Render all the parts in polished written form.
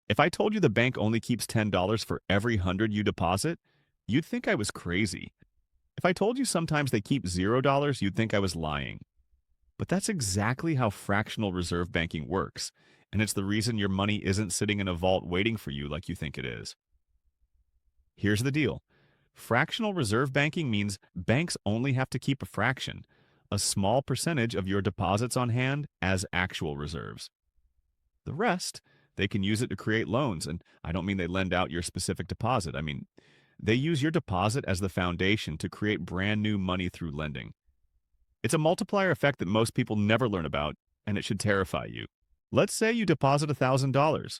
If I told you the bank only keeps $10 for every 100 you deposit, you'd think I was crazy. If I told you sometimes they keep $0, you'd think I was lying. But that's exactly how fractional reserve banking works, and it's the reason your money isn't sitting in a vault waiting for you like you think it is. Here's the deal. Fractional reserve banking means banks only have to keep a fraction, a small percentage of your deposits on hand as actual reserves. The rest, they can use it to create loans, and I don't mean they lend out your specific deposit. I mean, they use your deposit as the foundation to create brand new money through lending. It's a multiplier effect that most people never learn about, and it should terrify you. Let's say you deposit $1,000.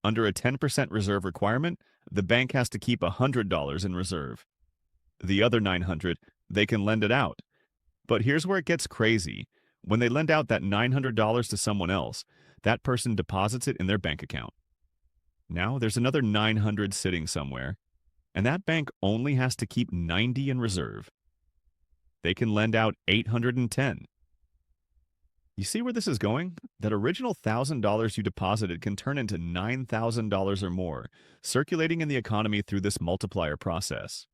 Under a 10% reserve requirement, the bank has to keep $100 in reserve. The other 900, they can lend it out. But here's where it gets crazy. When they lend out that $900 to someone else, that person deposits it in their bank account. Now there's another 900 sitting somewhere, and that bank only has to keep 90 in reserve. They can lend out 810. You see where this is going? That original $1,000 you deposited can turn into $9,000 or more, circulating in the economy through this multiplier process.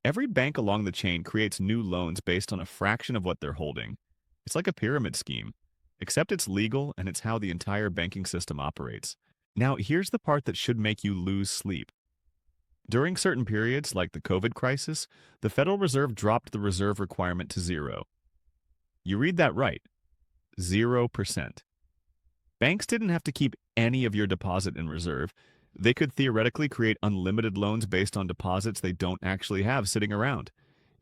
Every bank along the chain creates new loans based on a fraction of what they're holding. It's like a pyramid scheme, except it's legal and it's how the entire banking system operates. Now, here's the part that should make you lose sleep. During certain periods, like the COVID crisis, the Federal Reserve dropped the reserve requirement to zero. You read that right, 0%. Banks didn't have to keep any of your deposit in reserve. They could theoretically create unlimited loans based on deposits they don't actually have sitting around.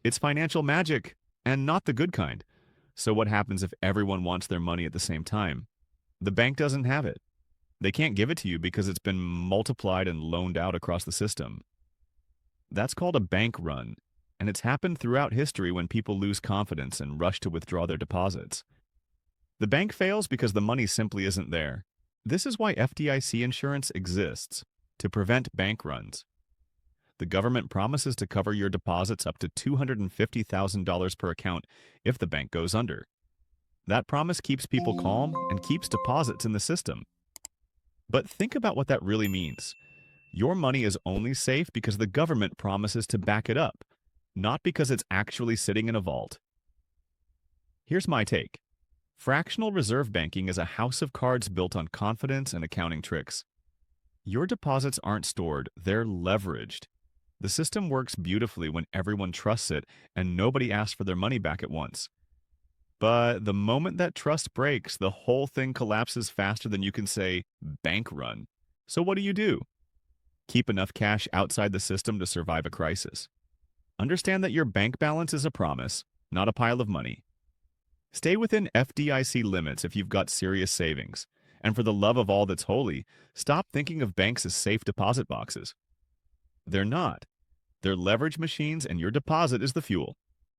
It's financial magic, and not the good kind. So what happens if everyone wants their money at the same time? The bank doesn't have it. They can't give it to you because it's been multiplied and loaned out across the system. That's called a bank run, and it's happened throughout history when people lose confidence and rush to withdraw their deposits. The bank fails because the money simply isn't there. This is why FDIC insurance exists, to prevent bank runs. The government promises to cover your deposits up to $250,000 per account if the bank goes under. That promise keeps people calm and keeps deposits in the system. But think about what that really means. Your money is only safe because the government promises to back it up, not because it's actually sitting in a vault. Here's my take. Fractional reserve banking is a house of cards built on confidence and accounting tricks. Your deposits aren't stored, they're leveraged. The system works beautifully when everyone trusts it and nobody asks for their money back at once. But the moment that trust breaks, the whole thing collapses faster than you can say, bank run. So what do? Keep enough cash outside the system to survive a crisis. Understand that your bank balance is a promise, not a pile of money. Stay within FDIC limits if you've got serious savings. And for the love of all that's holy, stop thinking of banks as safe deposit boxes. They're not. They're leverage machines, and your deposit is the fuel.